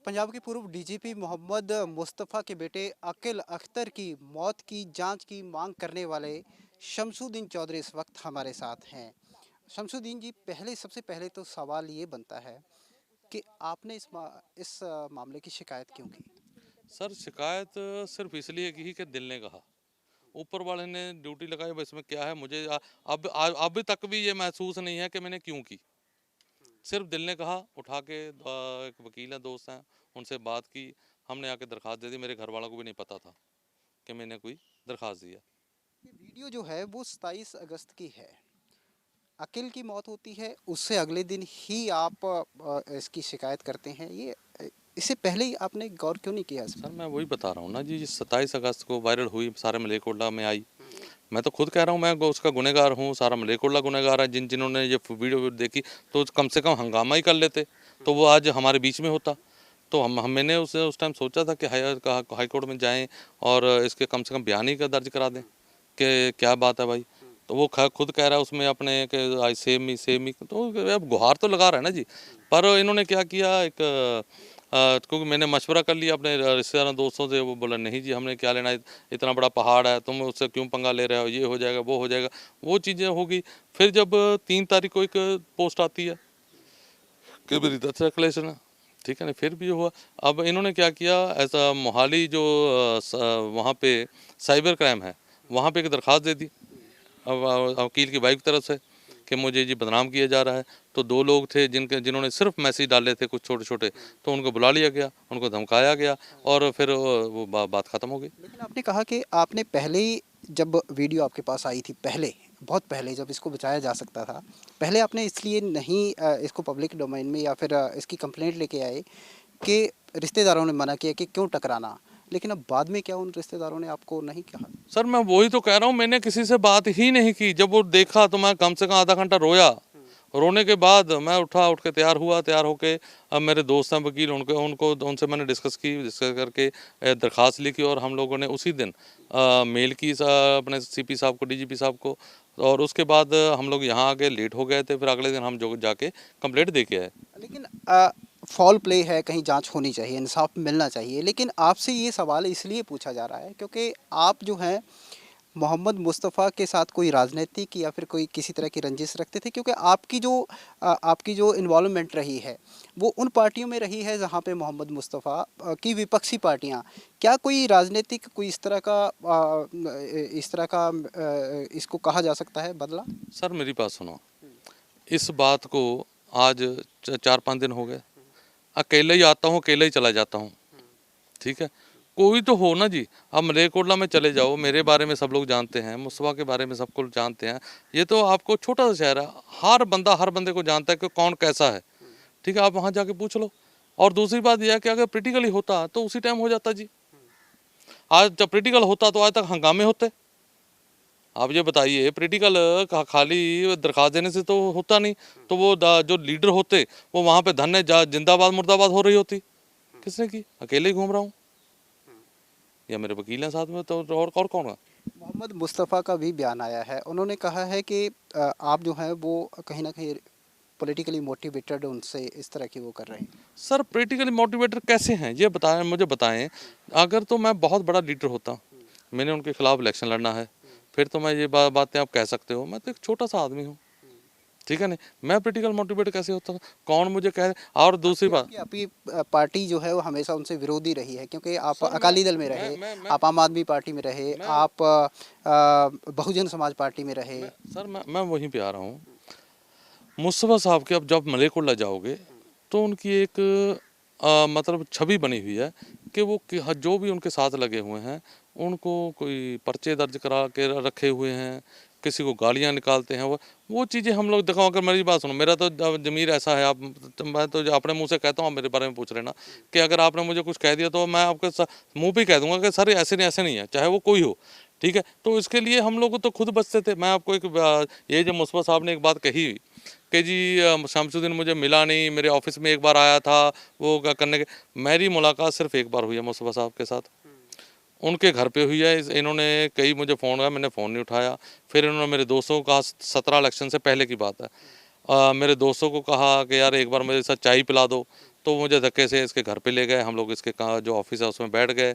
पंजाब के पूर्व डीजीपी मोहम्मद मुस्तफ़ा के बेटे अकील अख्तर की मौत की जांच की मांग करने वाले शमसुद्दीन चौधरी इस वक्त हमारे साथ हैं। शमसुद्दीन जी, सबसे पहले तो सवाल ये बनता है कि आपने इस मामले की शिकायत क्यों की? सर शिकायत सिर्फ इसलिए की कि दिल ने कहा। ऊपर वाले ने ड्यूटी लगाई, बस में क्या है मुझे अभी तक भी ये महसूस नहीं है कि मैंने क्यों की। सिर्फ दिल ने कहा, उठा के एक वकील है, दोस्त हैं, उनसे बात की, हमने आके दरखास्त दे दी। मेरे घर वालों को भी नहीं पता था कि मैंने कोई दरखास्त दिया। ये वीडियो जो है वो 27 अगस्त की है। अकील की मौत होती है, उससे अगले दिन ही आप इसकी शिकायत करते हैं। इससे पहले ही आपने गौर क्यों नहीं किया इस सर पर? मैं वही बता रहा हूँ ना जी, 27 अगस्त को वायरल हुई, सारे मलेकोला में आई। मैं तो खुद कह रहा हूँ, मैं उसका गुनहगार हूँ, सारा मलेकोला गुनहगार है। जिन्होंने ये वीडियो देखी तो कम से कम हंगामा ही कर लेते, तो वो आज हमारे बीच में होता। तो मैंने उस टाइम सोचा था कि हाई कोर्ट में जाएं और इसके कम से कम बयान ही का दर्ज करा दें कि क्या बात है भाई। तो वो खुद कह रहा है उसमें अपने कि आई सेम मी, तो अब गुहार तो लगा रहा है ना जी। पर इन्होंने क्या किया, एक क्योंकि मैंने मशवरा कर लिया अपने रिश्तेदारों दोस्तों से, वो बोला नहीं जी हमने क्या लेना, इतना बड़ा पहाड़ है, तुम उससे क्यों पंगा ले रहे हो, ये हो जाएगा वो हो जाएगा, वो चीज़ें होगी। फिर जब 3 तारीख को एक पोस्ट आती है कि मेरी डेथ डिक्लेरेशन है, ठीक है ना, फिर भी हुआ। अब इन्होंने क्या किया, ऐसा मोहाली जो वहाँ पे साइबर क्राइम है, वहाँ पे एक दरख्वास्त दे दी। अब वकील की वाइफ की तरफ से कि मुझे जी बदनाम किया जा रहा है। तो 2 लोग थे जिन्होंने सिर्फ मैसेज डाले थे कुछ छोटे छोटे, तो उनको बुला लिया गया, उनको धमकाया गया, और फिर वो बात ख़त्म हो गई। लेकिन आपने कहा कि आपने पहले ही, जब वीडियो आपके पास आई थी, पहले, बहुत पहले, जब इसको बचाया जा सकता था, पहले आपने इसलिए नहीं इसको पब्लिक डोमेन में या फिर इसकी कंप्लेंट लेके आए कि रिश्तेदारों ने मना किया कि क्यों टकराना। लेकिन अब बाद में क्या उन रिश्तेदारों ने आपको नहीं कहा? सर मैं वही तो कह रहा हूँ, मैंने किसी से बात ही नहीं की। जब वो देखा तो मैं कम से कम आधा घंटा रोया। रोने के बाद मैं उठ के तैयार हुआ, तैयार होके अब मेरे दोस्त हैं वकील, उनको उनको उनसे मैंने डिस्कस करके दरख्वास्त लिखी, और हम लोगों ने उसी दिन मेल की अपने सीपी साहब को, डीजीपी साहब को। और उसके बाद हम लोग यहाँ आके लेट हो गए थे, फिर अगले दिन हम जो जाके कंप्लेंट दे के आए। लेकिन फॉल प्ले है, कहीं जांच होनी चाहिए, इंसाफ मिलना चाहिए। लेकिन आपसे ये सवाल इसलिए पूछा जा रहा है क्योंकि आप जो हैं मोहम्मद मुस्तफ़ा के साथ कोई राजनीतिक या फिर कोई किसी तरह की रंजिश रखते थे, क्योंकि आपकी जो इन्वॉल्वमेंट रही है वो उन पार्टियों में रही है जहाँ पे मोहम्मद मुस्तफ़ा की विपक्षी पार्टियाँ। क्या कोई राजनीतिक, कोई इसको कहा जा सकता है बदला? सर मेरी बात सुनो, इस बात को आज 4-5 दिन हो गए। अकेले ही आता हूँ, अकेले ही चला जाता हूँ, ठीक है। कोई तो हो ना जी। अब मलेरकोटला में चले जाओ, मेरे बारे में सब लोग जानते हैं, मुस्तफा के बारे में सबको जानते हैं। ये तो आपको छोटा सा शहर है, हर बंदे को जानता है कि कौन कैसा है, ठीक है। आप वहाँ जाके पूछ लो। और दूसरी बात यह है कि अगर प्रैक्टिकली होता तो उसी टाइम हो जाता जी। आज जब प्रैक्टिकल होता तो आज तक हंगामे होते। आप ये बताइए, प्रैक्टिकल खाली दरखास्त देने से तो होता नहीं, तो वो जो लीडर होते वो वहाँ पे धन्य जिंदाबाद मुर्दाबाद हो रही होती। किसने की? अकेले ही घूम रहा हूँ, या मेरे वकील हैं साथ में, तो और कौन है? मोहम्मद मुस्तफ़ा का भी बयान आया है, उन्होंने कहा है कि आप जो हैं वो कहीं ना कहीं पॉलिटिकली मोटिवेटेड, उनसे इस तरह की वो कर रहे हैं। सर प्रैक्टिकली मोटिवेटर कैसे हैं ये बताएं, मुझे बताएं। अगर तो मैं बहुत बड़ा लीडर होता, मैंने उनके खिलाफ इलेक्शन लड़ना है, फिर तो मैं ये बातें आप कह सकते हो। मैं तो एक छोटा सा आदमी हूँ, ठीक है। नहीं, मैं प्रैक्टिकल मोटिवेट कैसे होता? कौन मुझे कह। और दूसरी आपकी बात, आपकी आपकी पार्टी जो है वो हमेशा उनसे विरोधी रही है, क्योंकि आप सर अकाली दल में रहे, आप आम आदमी पार्टी में रहे, मैं आप बहुजन समाज पार्टी में रहे। मैं वहीं पे आ रहा हूँ। मुस्तफ़ा साहब के अब जब मलेकुल्ला जाओगे तो उनकी एक मतलब छवि बनी हुई है कि वो जो भी उनके साथ लगे हुए हैं उनको कोई पर्चे दर्ज करा के रखे हुए हैं, किसी को गालियां निकालते हैं। वो चीज़ें हम लोग देखो। अगर मेरी बात सुनो, मेरा तो ज़मीर ऐसा है, आप तो मैं तो अपने मुंह से कहता हूँ, आप मेरे बारे में पूछ रहे ना, कि अगर आपने मुझे कुछ कह दिया तो मैं आपके मुंह पे ही कह दूंगा कि सर ऐसे नहीं है, चाहे वो कोई हो, ठीक है। तो इसके लिए हम लोग तो खुद बचते थे। मैं आपको एक ये जो मुस्तफ़ा साहब ने एक बात कही कि जी शमसुद्दीन मुझे मिला नहीं, मेरे ऑफिस में एक बार आया था, वो करने के। मेरी मुलाकात सिर्फ एक बार हुई है मुस्तफ़ा साहब के साथ, उनके घर पे हुई है। इन्होंने कई मुझे फ़ोन किया, मैंने फ़ोन नहीं उठाया। फिर इन्होंने मेरे दोस्तों को कहा, 17 इलेक्शन से पहले की बात है, मेरे दोस्तों को कहा कि यार एक बार मेरे साथ चाय पिला दो, तो मुझे धक्के से इसके घर पे ले गए, हम लोग इसके जो ऑफिस है उसमें बैठ गए।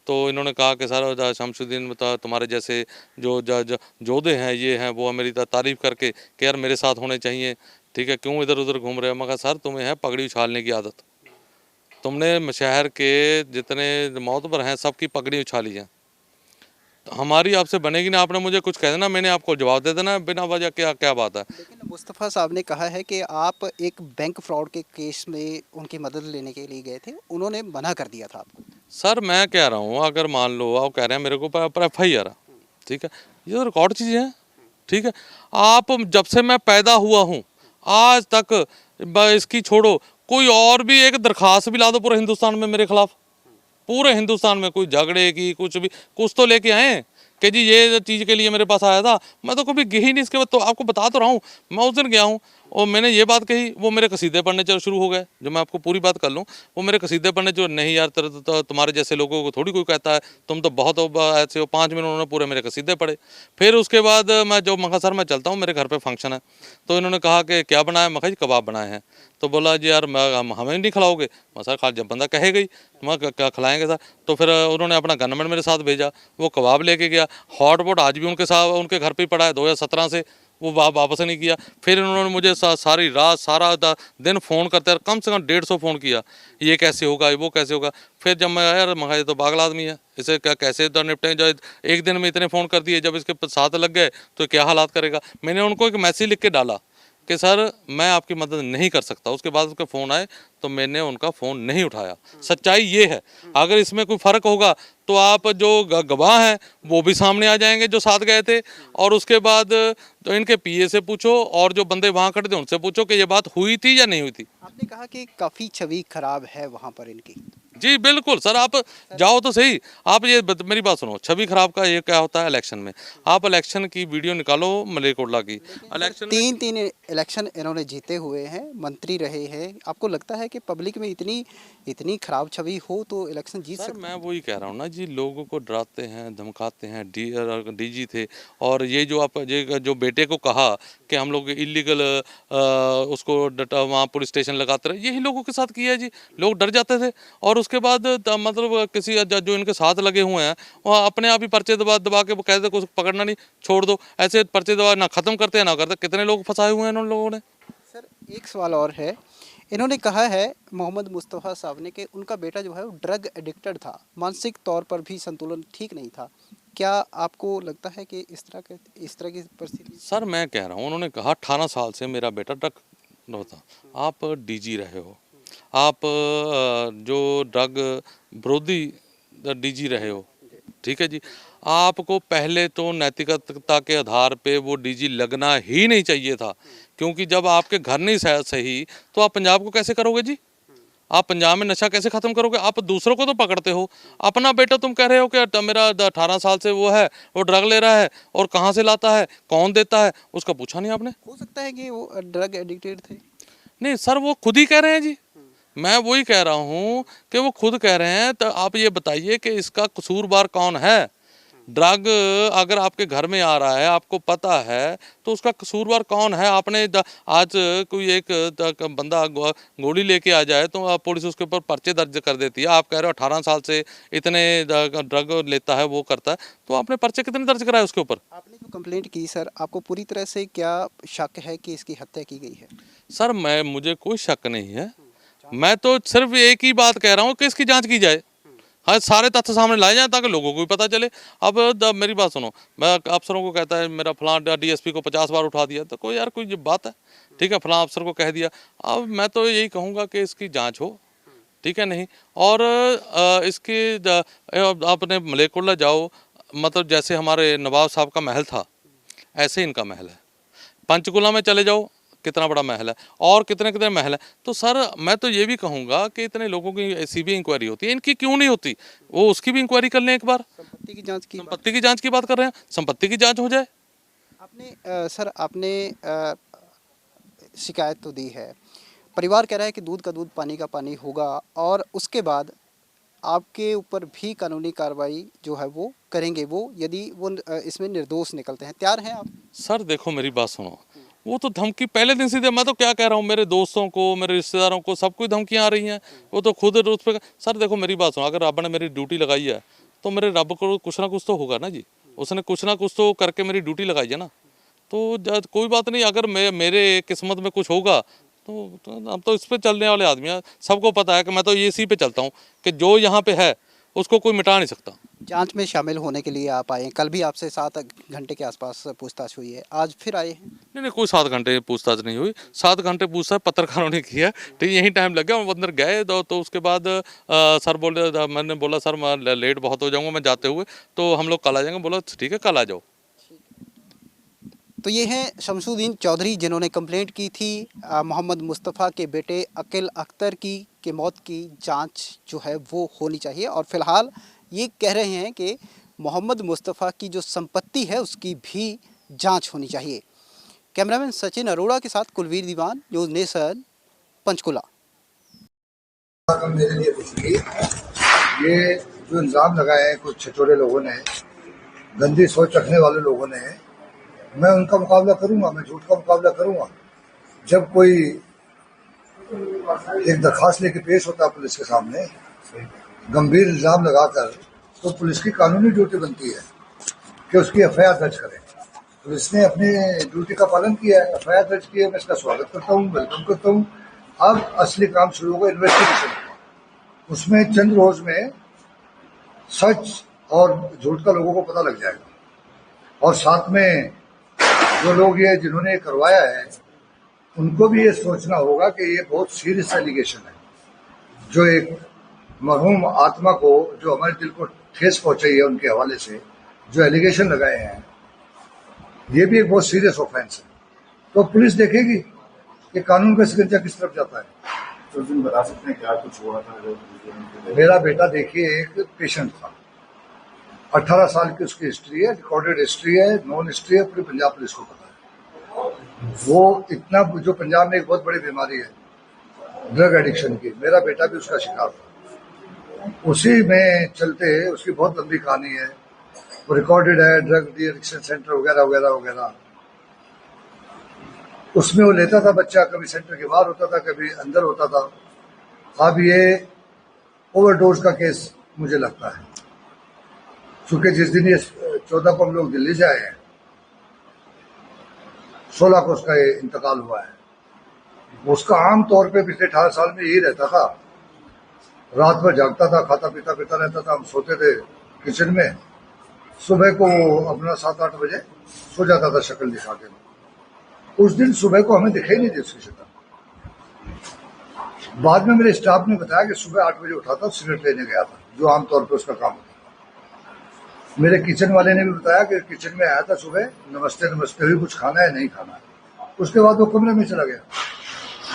तो इन्होंने कहा कि सर शमसुद्दीन तुम्हारे जैसे जो जोधे हैं ये हैं वो मेरी तारीफ़ करके कि यार मेरे साथ होने चाहिए, ठीक है, क्यों इधर उधर घूम रहे हो। मैं कहा सर तुम्हें है पगड़ी उछालने की आदत, तुमने शहर के जितने मोतबर हैं सबकी पगड़ी उछाली है, हमारी आपसे बनेगी ना। आपने मुझे कुछ कह देना, मैंने आपको जवाब दे देना बिना वजह। क्या क्या बात है। लेकिन मुस्तफ़ा साहब ने कहा है कि आप एक बैंक फ्रॉड के केस में उनकी मदद लेने के लिए गए थे, उन्होंने मना कर दिया था आपको। सर मैं कह रहा हूँ अगर मान लो आप कह रहे हैं मेरे को पर FIR है, ठीक है, ये तो रिकॉर्ड चीज़ें हैं, ठीक है। आप जब से मैं पैदा हुआ हूँ आज तक इसकी छोड़ो, कोई और भी एक दरखास्त भी ला दो पूरे हिंदुस्तान में मेरे खिलाफ, पूरे हिंदुस्तान में कोई झगड़े की कुछ भी कुछ तो लेके आए कि जी ये चीज़ के लिए मेरे पास आया था। मैं तो कभी गई नहीं इसके बाद, तो आपको बता तो रहा हूँ। मैं उस दिन गया हूँ और मैंने ये बात कही, वो मेरे कसीदे पढ़ने चल शुरू हो गए। जो मैं आपको पूरी बात कर लूँ, वो मेरे कसीदे पढ़ने, जो नहीं यार तुम्हारे जैसे लोगों को थोड़ी कोई कहता है, तुम तो बहुत ऐसे हो। 5 मिनट उन्होंने पूरे मेरे कसीदे पढ़े। फिर उसके बाद मैं जो मखा सर मैं चलता हूँ, मेरे घर पर फंक्शन है, तो इन्होंने कहा कि क्या बनाया, मखा जी कबाब बनाए हैं। तो बोला जी यार हमें नहीं खिलाओगे। मैं सर खा जब बंदा कहे गई मैं क्या खिलाएंगे सर। तो फिर उन्होंने अपना गनमैन मेरे साथ भेजा, वो कबाब लेके गया। हॉटपॉट आज भी उनके साथ उनके घर पे ही पड़ा है, 2017 से वो वापस नहीं किया। फिर उन्होंने मुझे सारी रात सारा दिन फ़ोन करते रहे, कम से कम 150 फ़ोन किया, ये कैसे होगा वो कैसे होगा। फिर जब मैं यार मगा ये तो पागल आदमी है, इसे क्या कैसे तो निपटें, जो एक दिन में इतने फ़ोन कर दिए, जब इसके साथ लग गए तो क्या हालात करेगा। मैंने उनको एक मैसेज लिख के डाला कि सर मैं आपकी मदद नहीं कर सकता। उसके बाद उसके फ़ोन आए तो मैंने उनका फ़ोन नहीं उठाया। सच्चाई ये है। अगर इसमें कोई फ़र्क होगा तो आप जो गवाह हैं वो भी सामने आ जाएंगे जो साथ गए थे, और उसके बाद तो इनके PA से पूछो और जो बंदे वहाँ खड़े थे उनसे पूछो कि ये बात हुई थी या नहीं हुई थी। आपने कहा कि काफ़ी छवि खराब है वहाँ पर इनकी। जी बिल्कुल सर, आप जाओ तो सही। आप ये मेरी बात सुनो, छवि खराब का ये क्या होता है इलेक्शन में, आप इलेक्शन की वीडियो निकालो मलेरकोटला की इलेक्शन में। तीन तीन इलेक्शन इन्होंने जीते हुए हैं, मंत्री रहे हैं। आपको लगता है कि पब्लिक में इतनी इतनी खराब छवि हो तो इलेक्शन जीत सर सकते मैं वही कह रहा हूँ ना जी, लोगों को डराते हैं धमकाते हैं। DG थे, और ये जो आप ये जो बेटे को कहा कि हम लोग इलीगल उसको वहाँ पुलिस स्टेशन लगाते रहे, यही लोगों के साथ किया है जी। लोग डर जाते थे, और उसके बाद मतलब किसी जो इनके साथ लगे हुए हैं वहाँ अपने आप ही पर्चे दबा दबा के वो कहते कुछ पकड़ना नहीं, छोड़ दो। ऐसे पर्चे दबा ना ख़त्म करते हैं ना करते। कितने लोग फंसाए हुए हैं उन लोगों ने। सर एक सवाल और है, इन्होंने कहा है मोहम्मद मुस्तफ़ा साहब ने कि उनका बेटा जो है वो ड्रग एडिक्टेड था, मानसिक तौर पर भी संतुलन ठीक नहीं था। क्या आपको लगता है कि इस तरह की परिस्थिति। सर मैं कह रहा हूँ, उन्होंने कहा 18 साल से मेरा बेटा ड्रग होता। आप DG रहे हो, आप जो ड्रग विरोधी DG रहे हो, ठीक है जी। आपको पहले तो नैतिकता के आधार पे वो DG लगना ही नहीं चाहिए था, क्योंकि जब आपके घर नहीं सही तो आप पंजाब को कैसे करोगे जी। आप पंजाब में नशा कैसे ख़त्म करोगे। आप दूसरों को तो पकड़ते हो, अपना बेटा तुम कह रहे हो कि मेरा 18 साल से वो है, वो ड्रग ले रहा है, और कहाँ से लाता है कौन देता है उसका पूछा नहीं आपने। हो सकता है कि वो ड्रग एडिक्टेड थे। नहीं सर, वो खुद ही कह रहे हैं जी। मैं वही कह रहा हूँ कि वो खुद कह रहे हैं। तो आप ये बताइए कि इसका कसूरवार कौन है। ड्रग अगर आपके घर में आ रहा है, आपको पता है, तो उसका कसूरवार कौन है। आपने आज कोई एक बंदा गोली लेके आ जाए तो पुलिस उसके ऊपर पर्चे दर्ज कर देती है। आप कह रहे हो 18 साल से इतने ड्रग लेता है वो करता है, तो आपने पर्चे कितने दर्ज कराए उसके ऊपर। आपने जो कंप्लेंट की सर, आपको पूरी तरह से क्या शक है कि इसकी हत्या की गई है। सर मुझे कोई शक नहीं है। मैं तो सिर्फ एक ही बात कह रहा हूँ कि इसकी जांच की जाए। हाँ, सारे तथ्य सामने लाए जाएं ताकि लोगों को भी पता चले। अब मेरी बात सुनो, मैं अफसरों को कहता है मेरा फलां DSP को 50 बार उठा दिया, तो कोई यार कोई ये बात है, ठीक है, फलां अफसर को कह दिया। अब मैं तो यही कहूँगा कि इसकी जांच हो, ठीक है नहीं। और इसकी आपने मलेरकोटला जाओ, मतलब जैसे हमारे नवाब साहब का महल था ऐसे इनका महल है। पंचकुला में चले जाओ, कितना बड़ा महल है, और कितने कितने महल है। तो सर मैं तो ये भी कहूँगा कि इतने लोगों की CBI इंक्वायरी होती है, इनकी क्यों नहीं होती। वो उसकी भी इंक्वायरी कर लें एक बार। संपत्ति की जांच की संपत्ति की जांच की बात कर रहे हैं, संपत्ति की जांच हो जाए। आपने सर आपने शिकायत तो दी है, परिवार कह रहा है कि दूध का दूध पानी का पानी होगा, और उसके बाद आपके ऊपर भी कानूनी कार्रवाई जो है वो करेंगे वो, यदि वो इसमें निर्दोष निकलते हैं। तैयार हैं आप। सर देखो मेरी बात सुनो, वो तो धमकी पहले दिन से दे। मैं तो क्या कह रहा हूँ, मेरे दोस्तों को, मेरे रिश्तेदारों को, सबको धमकियाँ आ रही हैं। वो तो खुद उस पर, सर देखो मेरी बात सुनो, अगर रब ने मेरी ड्यूटी लगाई है तो मेरे रब को कुछ ना कुछ तो होगा ना जी। उसने कुछ ना कुछ तो करके मेरी ड्यूटी लगाई है ना। तो कोई बात नहीं, अगर मेरे किस्मत में कुछ होगा तो हम तो इस पे चलने वाले आदमी हैं। सबको पता है कि मैं तो ये इसी पे चलता हूँ कि जो यहाँ पे है उसको कोई मिटा नहीं सकता। जांच में शामिल होने के लिए आप आए हैं, कल भी आपसे 7 घंटे के आसपास पूछताछ हुई है, आज फिर आए हैं। नहीं नहीं, कोई 7 घंटे पूछताछ नहीं हुई। 7 घंटे पूछताछ पत्रकारों ने किया, ठीक यही टाइम लग गया। हम अंदर गए तो उसके बाद सर बोले, मैंने बोला सर मैं लेट बहुत हो जाऊंगा मैं जाते हुए, तो हम लोग कल आ जाएंगे। बोला ठीक है कल आ जाओ। तो ये हैं शमसुद्दीन चौधरी, जिन्होंने कंप्लेंट की थी मोहम्मद मुस्तफ़ा के बेटे अकील अख्तर की मौत की जांच जो है वो होनी चाहिए, और फिलहाल ये कह रहे हैं कि मोहम्मद मुस्तफ़ा की जो संपत्ति है उसकी भी जांच होनी चाहिए। कैमरामैन सचिन अरोड़ा के साथ कुलवीर दीवान, न्यूज़ नेशन, पंचकुला। मेरे लिए कुछ नहीं, ये जो इल्ज़ाम लगाए हैं कुछ छिछोरे लोगों ने, गंदी सोच रखने वाले लोगों ने, मैं उनका मुकाबला करूंगा, मैं झूठ का मुकाबला करूंगा। जब कोई एक दरखास्त लेके पेश होता है पुलिस के सामने गंभीर इल्ज़ाम लगाकर, तो पुलिस की कानूनी ड्यूटी बनती है कि उसकी एफआईआर दर्ज करें। पुलिस ने अपनी ड्यूटी का पालन किया है, एफआईआर दर्ज की है, मैं इसका स्वागत करता हूँ, वेलकम करता हूँ। अब असली काम शुरू होगा, इन्वेस्टिगेशन। उसमें चंद रोज में सच और झूठ का लोगों को पता लग जाएगा, और साथ में जो लोग ये जिन्होंने करवाया है उनको भी ये सोचना होगा कि ये बहुत सीरियस एलिगेशन है। जो एक मरहूम आत्मा को, जो हमारे दिल को ठेस पहुंचाई है, उनके हवाले से जो एलिगेशन लगाए हैं, ये भी एक बहुत सीरियस ऑफेंस है। तो पुलिस देखेगी कि कानून का शिकंजा किस तरफ जाता है। तो तुम बता सकते हैं क्या कुछ हुआ था? मेरा बेटा देखिए एक पेशेंट था, 18 साल की उसकी हिस्ट्री है, रिकॉर्डेड हिस्ट्री है, नॉन हिस्ट्री है, पूरी पंजाब पुलिस को पता है। वो इतना, जो पंजाब में एक बहुत बड़ी बीमारी है ड्रग एडिक्शन की, मेरा बेटा भी उसका शिकार था। उसी में चलते उसकी बहुत लंबी कहानी है, वो रिकॉर्डेड है, ड्रग डी एडिक्शन सेंटर वगैरह वगैरह वगैरह। उसमें वो लेता था बच्चा, कभी सेंटर के बाहर होता था, कभी अंदर होता था। अब ये ओवरडोज का केस मुझे लगता है, क्योंकि जिस दिन ये 14 को हम लोग दिल्ली से आए हैं, 16 को उसका ये इंतकाल हुआ है। उसका आम तौर पे पिछले 18 साल में यही रहता था, रात भर जागता था, खाता पीता रहता था, हम सोते थे किचन में, सुबह को अपना 7-8 बजे सो जाता था शक्ल दिखा के। उस दिन सुबह को हमें दिखाई नहीं दी उसकी शक्ल। बाद में मेरे स्टाफ ने बताया कि सुबह 8 बजे उठा था, सिगरेट लेने गया था, जो आमतौर पर उसका काम होता है। मेरे किचन वाले ने भी बताया कि किचन में आया था सुबह, नमस्ते नमस्ते हुई, कुछ खाना है नहीं खाना है। उसके बाद वो कमरे में चला गया।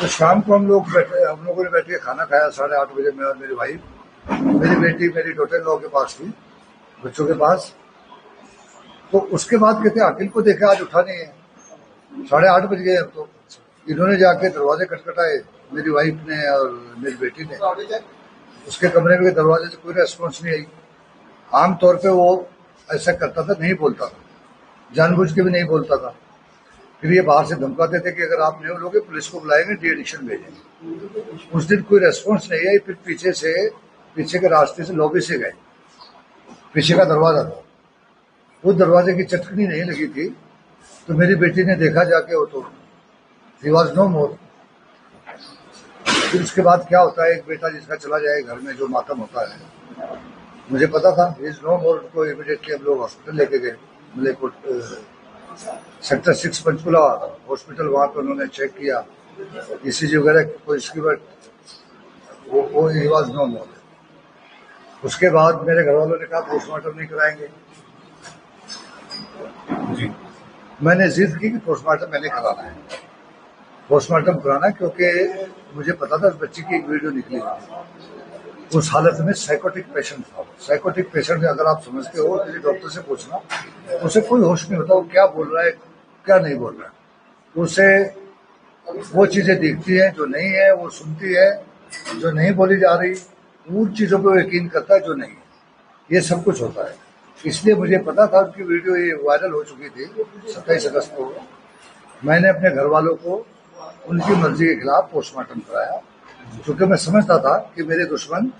तो शाम को हम लोगों ने बैठ के खाना खाया 8:30 बजे, मैं और मेरी वाइफ, मेरी बेटी मेरी डॉटर इन लॉ के पास थी, बच्चों के पास। तो उसके बाद कहते अखिल को देखा, आज उठा नहीं है, 8:30 बज गए। अब तो इन्होंने जाके दरवाजे खटखटाए, मेरी वाइफ ने और मेरी बेटी ने। उसके कमरे में दरवाजे से कोई रेस्पॉन्स नहीं आई। आमतौर पे वो ऐसा करता था, नहीं बोलता था, जानबूझ के भी नहीं बोलता था। फिर ये बाहर से धमकाते थे कि अगर आप नहीं बोलोगे पुलिस को बुलाएंगे, डी एडिक्शन भेजेंगे। उस दिन कोई रेस्पॉन्स नहीं आई। फिर पीछे के रास्ते से लॉबी से गए, पीछे का दरवाजा था, वो दरवाजे की चटकनी नहीं लगी थी। तो मेरी बेटी ने देखा जाके, वो तो ही वॉज नो मोर। फिर उसके बाद क्या होता है, एक बेटा जिसका चला जाए घर में, जो मातम होता है, मुझे पता था ही इज नो मोर। को इमीडिएटली हम लोग हॉस्पिटल लेके गए, मलेरकोट सेक्टर 6 पंचकुला हॉस्पिटल। वहां पर उन्होंने चेक किया, ईसीजी वगैरह कोई, इसकी बट वो ही वॉज नो मोर। उसके बाद मेरे घर वालों ने कहा पोस्टमार्टम नहीं कराएंगे जी। मैंने जिद की कि पोस्टमार्टम मैंने कराना है, पोस्टमार्टम कराना है, क्योंकि मुझे पता था उस बच्ची की एक वीडियो निकली, उस हालत में साइकोटिक पेशेंट था। साइकोटिक पेशेंट अगर आप समझते हो, किसी डॉक्टर से पूछना, उसे कोई होश नहीं होता वो क्या बोल रहा है क्या नहीं बोल रहा है। उसे वो चीजें दिखती हैं जो नहीं है, वो सुनती है जो नहीं बोली जा रही, उन चीजों पर यकीन करता है जो नहीं है। ये सब कुछ होता है। इसलिए मुझे पता था, उनकी वीडियो ये वायरल हो चुकी थी 27 अगस्त को, मैंने अपने घर वालों को उनकी मर्जी के खिलाफ पोस्टमार्टम कराया, क्योंकि मैं समझता था कि मेरे दुश्मन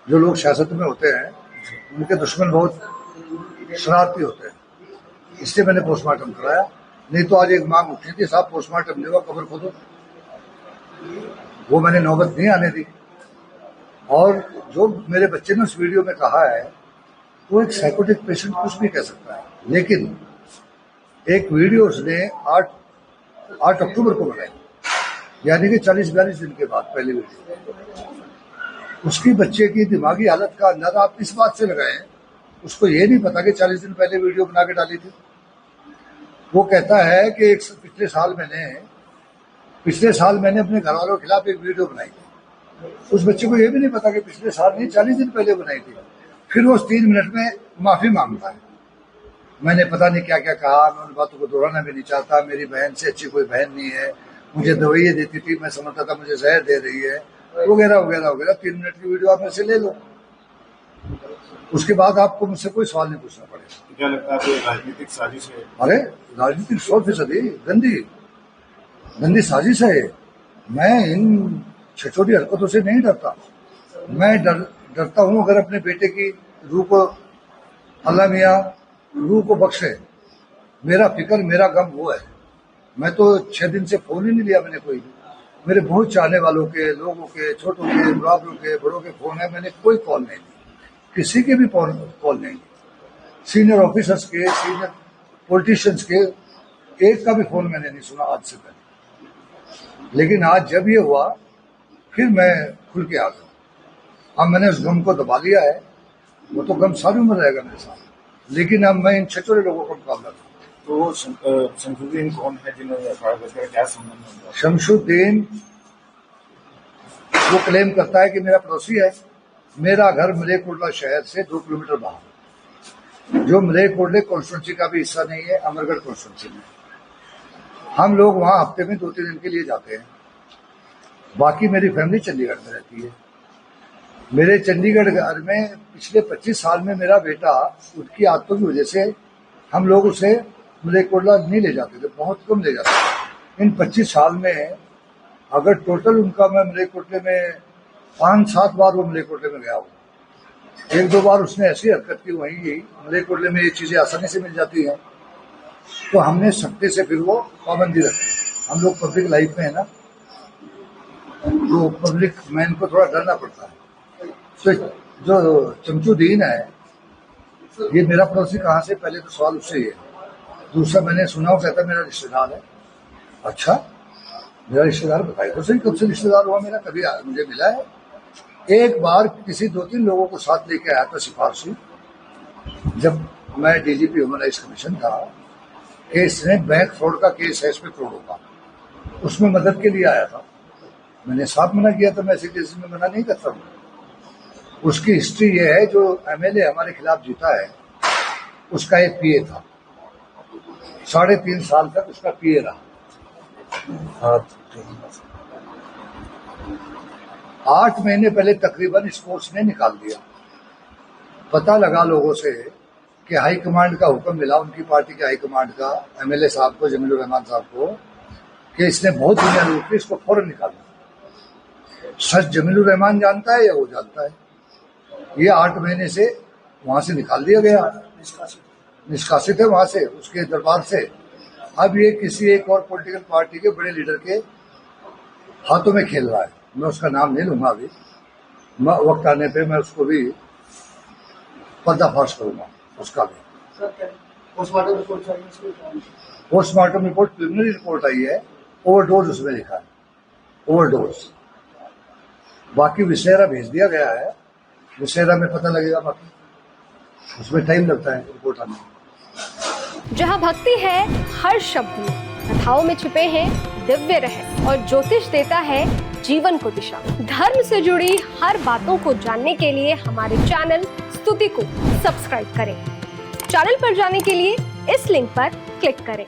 जो लोग सियासत में होते हैं उनके दुश्मन बहुत शरारती होते हैं, इसलिए मैंने पोस्टमार्टम कराया। नहीं तो आज एक मांग उठी थी, साहब पोस्टमार्टम नहीं हुआ कब्र खोदो, वो मैंने नौबत नहीं आने दी। और जो मेरे बच्चे ने उस वीडियो में कहा है, वो एक साइकोटिक पेशेंट कुछ भी कह सकता है, लेकिन एक वीडियो उसने 8 अक्टूबर को बनाई, यानी कि 40-42 दिन के बाद पहली वीडियो। उसकी बच्चे की दिमागी हालत का अंदाजा आप इस बात से लगाएं, उसको ये नहीं पता कि 40 दिन पहले वीडियो बना के डाली थी। वो कहता है कि पिछले साल मैंने अपने घर वालों के खिलाफ एक वीडियो बनाई थी। उस बच्चे को ये भी नहीं पता कि पिछले साल नहीं 40 दिन पहले बनाई थी। फिर वो 3 मिनट में माफी मांगता है, मैंने पता नहीं क्या क्या कहा, मैं उन बातों को दोहराना भी नहीं चाहता, मेरी बहन से अच्छी कोई बहन नहीं है, मुझे दवाइयाँ देती थी, मैं समझता था मुझे जहर दे रही है, वगैरह वगैरह वगैरह। 3 मिनट की वीडियो आप मेरे से ले लो, उसके बाद आपको मुझसे कोई सवाल नहीं पूछना पड़ेगा। क्या लगता है आपको राजनीतिक साजिश है? अरे राजनीतिक 100% गंदी साजिश है। मैं इन छिछोटी हरकतों से नहीं डरता। मैं डरता हूं अगर अपने बेटे की रूह को अल्लाह मियाँ रूह को बख्शे। मेरा फिक्र मेरा गम वो है। मैं तो 6 दिन से फोन ही नहीं लिया मैंने कोई भी। मेरे बहुत चाहने वालों के, लोगों के, छोटों के, बराबरों के, बड़ों के फोन है, मैंने कोई कॉल नहीं ली, किसी के भी कॉल नहीं ली। सीनियर ऑफिसर्स के, सीनियर पॉलिटिशियंस के एक का भी फोन मैंने नहीं सुना आज से पहले। लेकिन आज जब ये हुआ फिर मैं खुल के आ गया। अब मैंने उस गम को दबा लिया है, वो तो गम सारी उम्र रहेगा मेरे साथ, लेकिन अब मैं इन छिछोरे लोगों का मुकाबला करूँ। तो शमशुद्दीन कौन है जिन्होंने एफआईआर दर्ज किया, क्या संबंध है? शमशुद्दीन वो क्लेम करता है कि मेरा पड़ोसी है। मेरा घर मलेरकोटला शहर से 2 किलोमीटर बाहर, जो मलेरकोटले कॉन्स्टिट्यूंसी का भी हिस्सा नहीं है, अमरगढ़ कॉन्स्टिट्यूंसी में। हम लोग वहाँ हफ्ते में 2-3 दिन के लिए जाते हैं। बाकी मेरी फैमिली चंडीगढ़ में रहती है। मेरे चंडीगढ़ घर में पिछले 25 साल में मेरा बेटा, उसकी आदतों की वजह से हम लोग उसे मलेरकोटला नहीं ले जाते थे, बहुत कम ले जाते थे। इन 25 साल में अगर टोटल उनका मैं मलेरकोटले में 5-7 बार वो मलेरकोटले में गया हूँ। 1-2 बार उसने ऐसी हरकत की, वहीं मलेरकोटले में ये चीज़ें आसानी से मिल जाती हैं, तो हमने सख्ती से फिर वो पाबंदी रखी। हम लोग पब्लिक लाइफ में है ना, तो पब्लिक मैन को थोड़ा डरना पड़ता है। तो जो शमशुद्दीन है, ये मेरा पड़ोसी कहाँ से, पहले तो सवाल उससे ही है। दूसरा मैंने सुना, वो कहता मेरा रिश्तेदार है। अच्छा, मेरा रिश्तेदार बताइए तो सही, कब से रिश्तेदार हुआ मेरा, कभी मुझे मिला है? एक बार किसी 2-3 लोगों को साथ लेके आया था सिफारशी, जब मैं डीजीपी ह्यूमन राइट्स कमीशन था। केस ने बैंक फ्रॉड का केस है, इसमें करोड़ों का, उसमें मदद के लिए आया था। मैंने साफ मना किया था, मैं ऐसे केस में मना नहीं करता हूँ। उसकी हिस्ट्री ये है, जो एमएलए हमारे खिलाफ जीता है उसका एक पीए था, 3.5 साल तक उसका पीए रहा। 8 महीने पहले तकरीबन स्पोर्ट्स ने निकाल दिया। पता लगा लोगों से कि हाई कमांड का हुक्म मिला, उनकी पार्टी के हाई कमांड का, एमएलए साहब को, जमीलुर रहमान साहब को, कि इसने बहुत दुनिया लूट ली, इसको फौरन निकालना। सच जमीलुर रहमान जानता है या वो जानता है? ये 8 महीने से वहां से निकाल दिया गया, निष्कासित है वहां से, उसके दरबार से। अब ये किसी एक और पॉलिटिकल पार्टी के बड़े लीडर के हाथों में खेल रहा है। मैं उसका नाम नहीं लूंगा अभी, वक्त आने पे मैं उसको भी पर्दाफाश करूंगा उसका भी। पोस्टमार्टम रिपोर्ट प्रिलिमिनरी रिपोर्ट आई है, ओवरडोज उसमें लिखा है, ओवरडोज। बाकी विसेरा भेज दिया गया है, विसेरा में पता लगेगा, बाकी उसमें टाइम लगता है रिपोर्ट आने में। जहाँ भक्ति है हर शब्द में, कथाओं में छिपे हैं दिव्य रहस्य, और ज्योतिष देता है जीवन को दिशा। धर्म से जुड़ी हर बातों को जानने के लिए हमारे चैनल स्तुति को सब्सक्राइब करें। चैनल पर जाने के लिए इस लिंक पर क्लिक करें।